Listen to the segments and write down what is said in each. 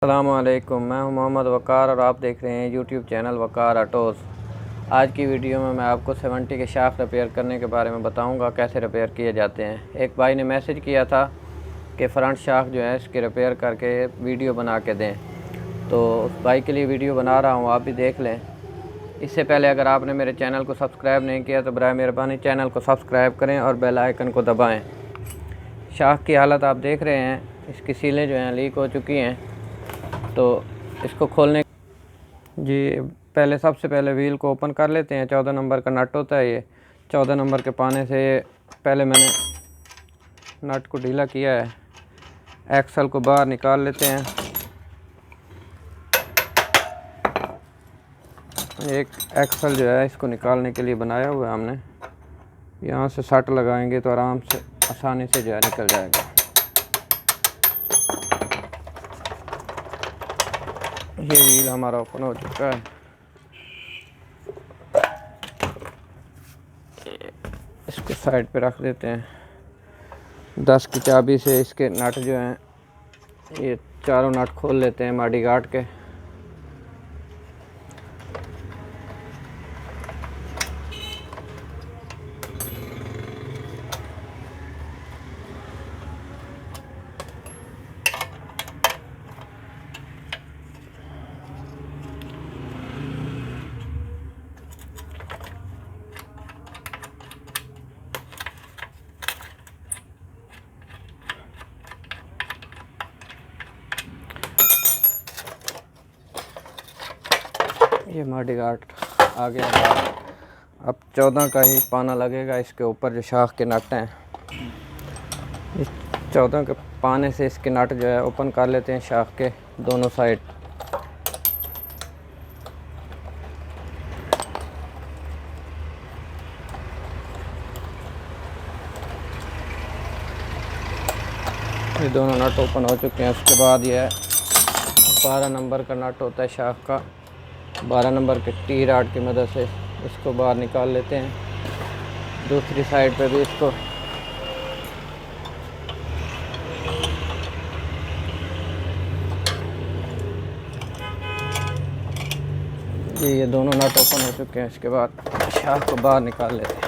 अस्सलामुअलैकुम, मैं हूं मोहम्मद वक़ार और आप देख रहे हैं यूट्यूब चैनल वक़ार ऑटोज़। आज की वीडियो में मैं आपको 70 के शाफ्ट रिपेयर करने के बारे में बताऊंगा कैसे रिपेयर किए जाते हैं। एक भाई ने मैसेज किया था कि फ्रंट शाफ्ट जो है इसके रिपेयर करके वीडियो बना के दें, तो उस भाई के लिए वीडियो बना रहा हूँ, आप भी देख लें। इससे पहले अगर आपने मेरे चैनल को सब्सक्राइब नहीं किया तो बराए मेहरबानी चैनल को सब्सक्राइब करें और बेल आइकन को दबाएँ। शाफ्ट की हालत आप देख रहे हैं, इसकी सीलें जो हैं लीक हो चुकी हैं, तो इसको खोलने जी पहले सबसे पहले व्हील को ओपन कर लेते हैं। 14 नंबर का नट होता है, ये 14 नंबर के पाने से पहले मैंने नट को ढीला किया है। एक्सल को बाहर निकाल लेते हैं। एक एक्सल जो है इसको निकालने के लिए बनाया हुआ है हमने। यहाँ से सट लगाएंगे तो आराम से आसानी से जो है निकल जाएगा। ये व्हील हमारा ओपन हो चुका है। इसको साइड पे रख देते हैं। 10 की चाबी से इसके नट जो हैं ये चारों नट खोल लेते हैं माडी गार्ड के। ये माडी गार्ड आ गया बाहर। अब 14 का ही पाना लगेगा इसके ऊपर जो शाख के नट हैं। इस 14 के पाने से इसके नट जो है ओपन कर लेते हैं शाख के दोनों साइड। ये दोनों नट ओपन हो चुके हैं। उसके बाद ये 12 नंबर का नट होता है शाख का। 12 नंबर के टी रॉड की मदद से इसको बाहर निकाल लेते हैं। दूसरी साइड पे भी इसको ये दोनों नट ओपन हो चुके हैं। इसके बाद शाख को बाहर निकाल लेते हैं।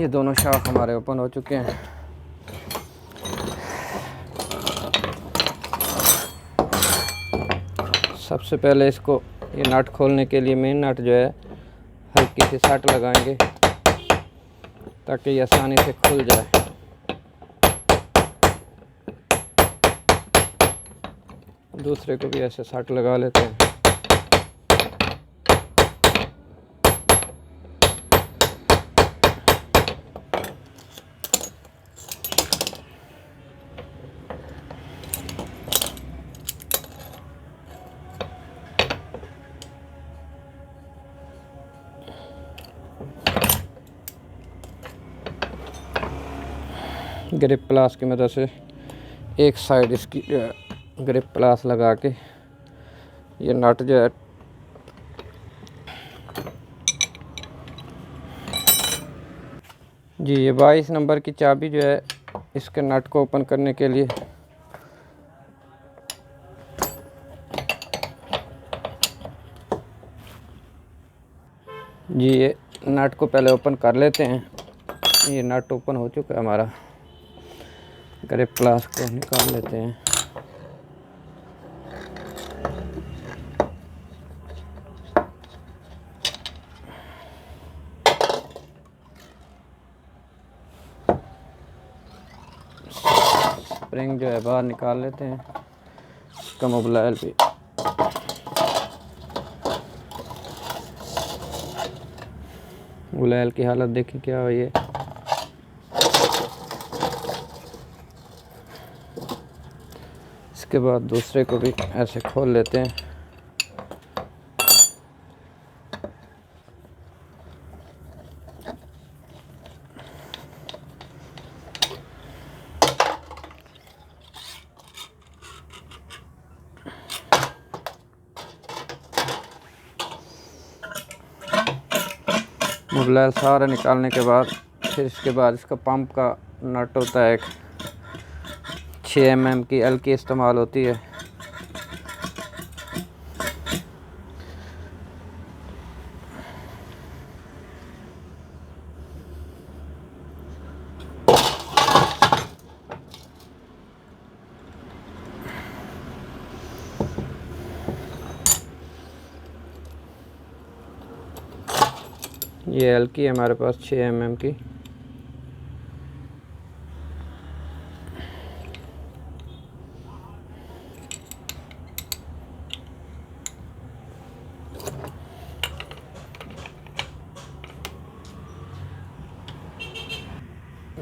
ये दोनों शाख हमारे ओपन हो चुके हैं। सबसे पहले इसको ये नट खोलने के लिए मेन नट जो है हल्की सी सट लगाएंगे ताकि ये आसानी से खुल जाए। दूसरे को भी ऐसे सट लगा लेते हैं। ग्रिप प्लास की मदद से एक साइड इसकी ग्रिप प्लास लगा के ये नट जो है जी ये 22 नंबर की चाबी जो है इसके नट को ओपन करने के लिए जी ये नट को पहले ओपन कर लेते हैं। ये नट ओपन हो चुका है हमारा। ग्रिप प्लास को निकाल लेते हैं। स्प्रिंग जो है बाहर निकाल लेते हैं। इसका मोबाइल भी गुलैल की हालत देखिए क्या हुई है। इसके बाद दूसरे को भी ऐसे खोल लेते हैं। मोबाइल सारा निकालने के बाद फिर इसके बाद इसका पंप का नट होता है, एक 6 mm की एल की इस्तेमाल होती है। ये एल की है हमारे पास 6 mm की।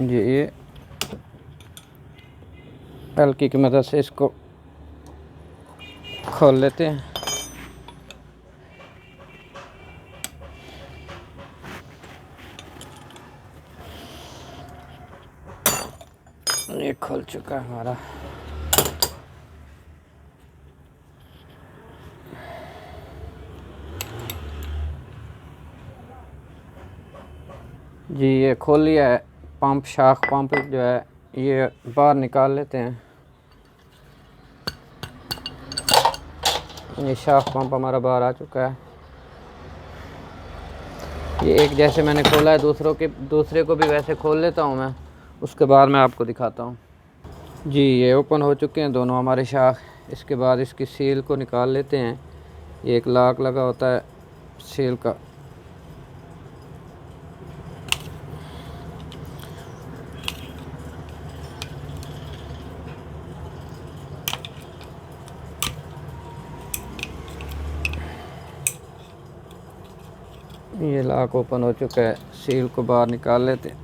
ये एल की मदद से इसको खोल लेते हैं। ये खुल चुका है हमारा। जी ये खोल लिया है। पंप शाख पंप जो है ये बाहर निकाल लेते हैं। ये शाख पंप हमारा बाहर आ चुका है। ये एक जैसे मैंने खोला है दूसरे को भी वैसे खोल लेता हूँ मैं, उसके बाद मैं आपको दिखाता हूँ। जी ये ओपन हो चुके हैं दोनों हमारे शाख। इसके बाद इसकी सील को निकाल लेते हैं। ये एक लॉक लगा होता है सील का। ये लॉक ओपन हो चुका है, सील को बाहर निकाल लेते हैं।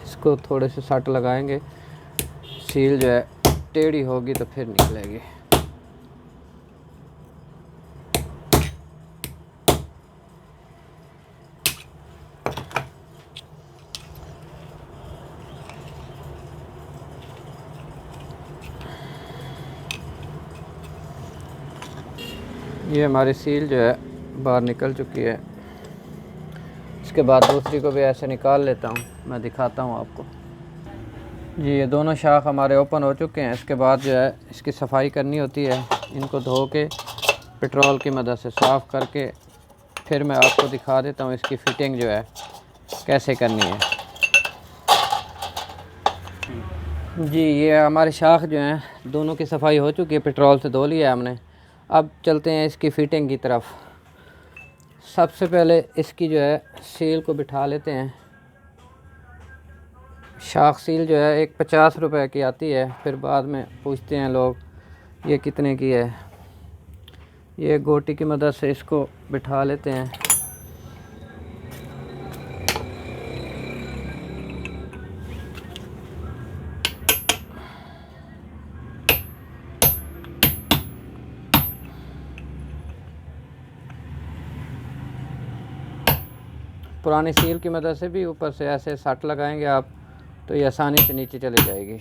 इसको थोड़े से सट लगाएंगे, सील जो है टेढ़ी होगी तो फिर निकलेगी। ये हमारी सील जो है बाहर निकल चुकी है। इसके बाद दूसरी को भी ऐसे निकाल लेता हूँ, मैं दिखाता हूँ आपको। जी ये दोनों शाख हमारे ओपन हो चुके हैं। इसके बाद जो है इसकी सफाई करनी होती है। इनको धो के पेट्रोल की मदद से साफ़ करके फिर मैं आपको दिखा देता हूँ इसकी फ़िटिंग जो है कैसे करनी है। जी ये हमारे शाख जो हैं दोनों की सफाई हो चुकी है, पेट्रोल से धो लिया है हमने। अब चलते हैं इसकी फ़िटिंग की तरफ। सबसे पहले इसकी जो है सील को बिठा लेते हैं। शाख सील जो है एक 50 रुपए की आती है, फिर बाद में पूछते हैं लोग ये कितने की है। ये गोटी की मदद से इसको बिठा लेते हैं। पुरानी सील की मदद से भी ऊपर से ऐसे सट लगाएंगे आप तो ये आसानी से नीचे चली जाएगी।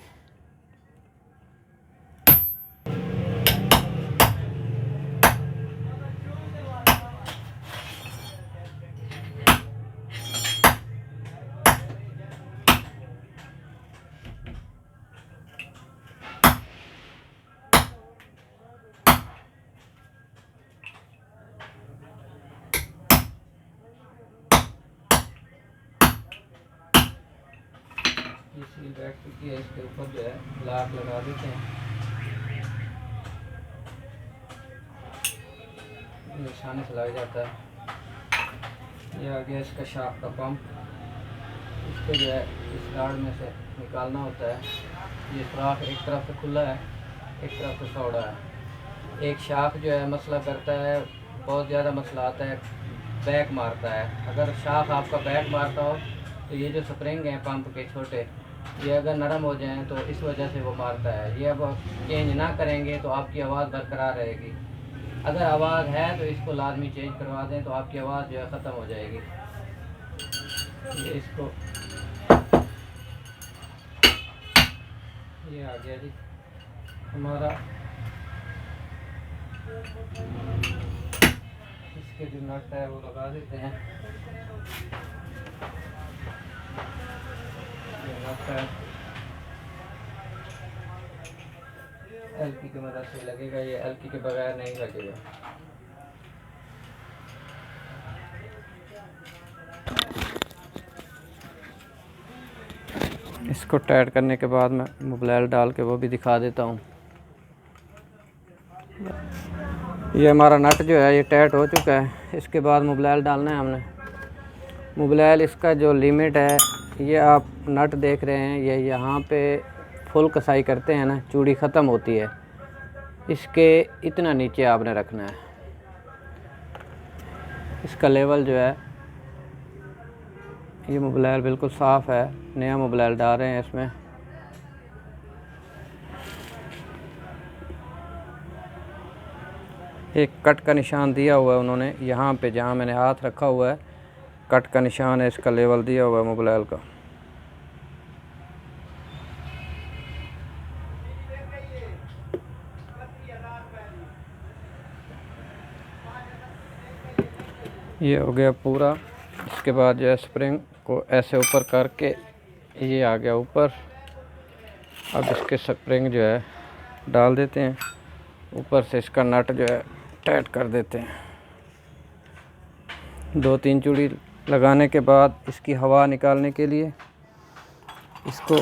ये सील बैठ चुकी है, इसके ऊपर जो है लॉक लगा देते हैं। निशाने से लग जाता है। ये आ गया इसका शाफ्ट का पंप। इसको जो है इस राड में से निकालना होता है। ये सुराख एक तरफ से खुला है, एक तरफ से चौड़ा है। एक शाख जो है मसला करता है, बहुत ज़्यादा मसला आता है, बैक मारता है। अगर शाख आपका बैक मारता हो तो ये जो स्प्रिंग हैं पंप के छोटे, ये अगर नरम हो जाएं तो इस वजह से वो मारता है। ये अब चेंज ना करेंगे तो आपकी आवाज़ बरकरार रहेगी। अगर आवाज़ है तो इसको लाजमी चेंज करवा दें तो आपकी आवाज़ जो है ख़त्म हो जाएगी। ये इसको ये आ गया जी हमारा इसके जो नट है वो लगा देते हैं। ये नट है एलकी की मदद से लगेगा, ये एलकी के बगैर नहीं लगेगा। इसको टाइट करने के बाद मैं मोबिल डाल के वो भी दिखा देता हूँ। ये हमारा नट जो है ये टाइट हो चुका है। इसके बाद मोबिल डालना है हमने। मोबिल इसका जो लिमिट है, ये आप नट देख रहे हैं, ये यहाँ पे फुल कसाई करते हैं ना, चूड़ी ख़त्म होती है, इसके इतना नीचे आपने रखना है। इसका लेवल जो है, ये मोबिल बिल्कुल साफ़ है, नया मोबिल डाल रहे हैं इसमें। एक कट का निशान दिया हुआ है उन्होंने यहाँ पे, जहाँ मैंने हाथ रखा हुआ है कट का निशान है, इसका लेवल दिया हुआ है मोबिल का। ये हो गया पूरा। इसके बाद जो है स्प्रिंग को ऐसे ऊपर करके ये आ गया ऊपर। अब इसके स्प्रिंग जो है डाल देते हैं, ऊपर से इसका नट जो है टाइट कर देते हैं। 2-3 चूड़ी लगाने के बाद इसकी हवा निकालने के लिए इसको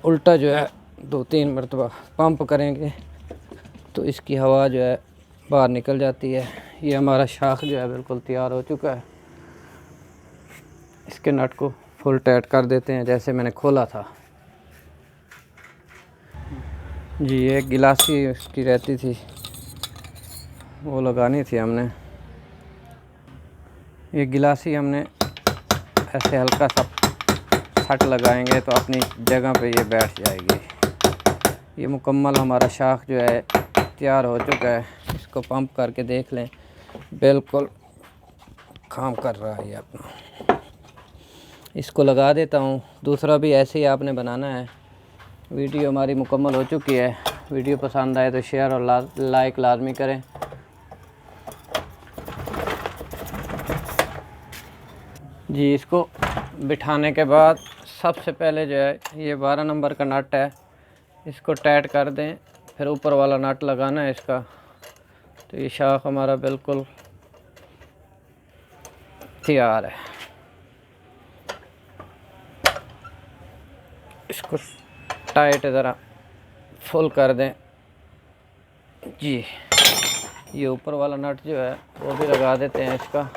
उल्टा जो है 2-3 मरतबा पंप करेंगे तो इसकी हवा जो है बाहर निकल जाती है। ये हमारा शाख जो है बिल्कुल तैयार हो चुका है। इसके नट को फुल टाइट कर देते हैं जैसे मैंने खोला था। जी, ये गिलासी इसकी रहती थी, वो लगानी थी हमने। ये गिलासी हमने ऐसे हल्का सा सट लगाएंगे तो अपनी जगह पे ये बैठ जाएगी। ये मुकम्मल हमारा शाख जो है तैयार हो चुका है। इसको पंप करके देख लें, बिल्कुल काम कर रहा है ये अपना। इसको लगा देता हूँ। दूसरा भी ऐसे ही आपने बनाना है। वीडियो हमारी मुकम्मल हो चुकी है। वीडियो पसंद आए तो शेयर और लाइक लाजमी करें। जी, इसको बिठाने के बाद सबसे पहले जो है ये 12 नंबर का नट है, इसको टाइट कर दें, फिर ऊपर वाला नट लगाना है इसका। तो ये शाख हमारा बिल्कुल तैयार है। इसको टाइट ज़रा फुल कर दें। जी, ये ऊपर वाला नट जो है वो भी लगा देते हैं इसका।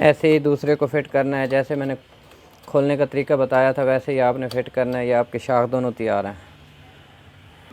ऐसे ही दूसरे को फिट करना है, जैसे मैंने खोलने का तरीका बताया था वैसे ही आपने फिट करना है। ये आपके शाख दोनों तैयार हैं।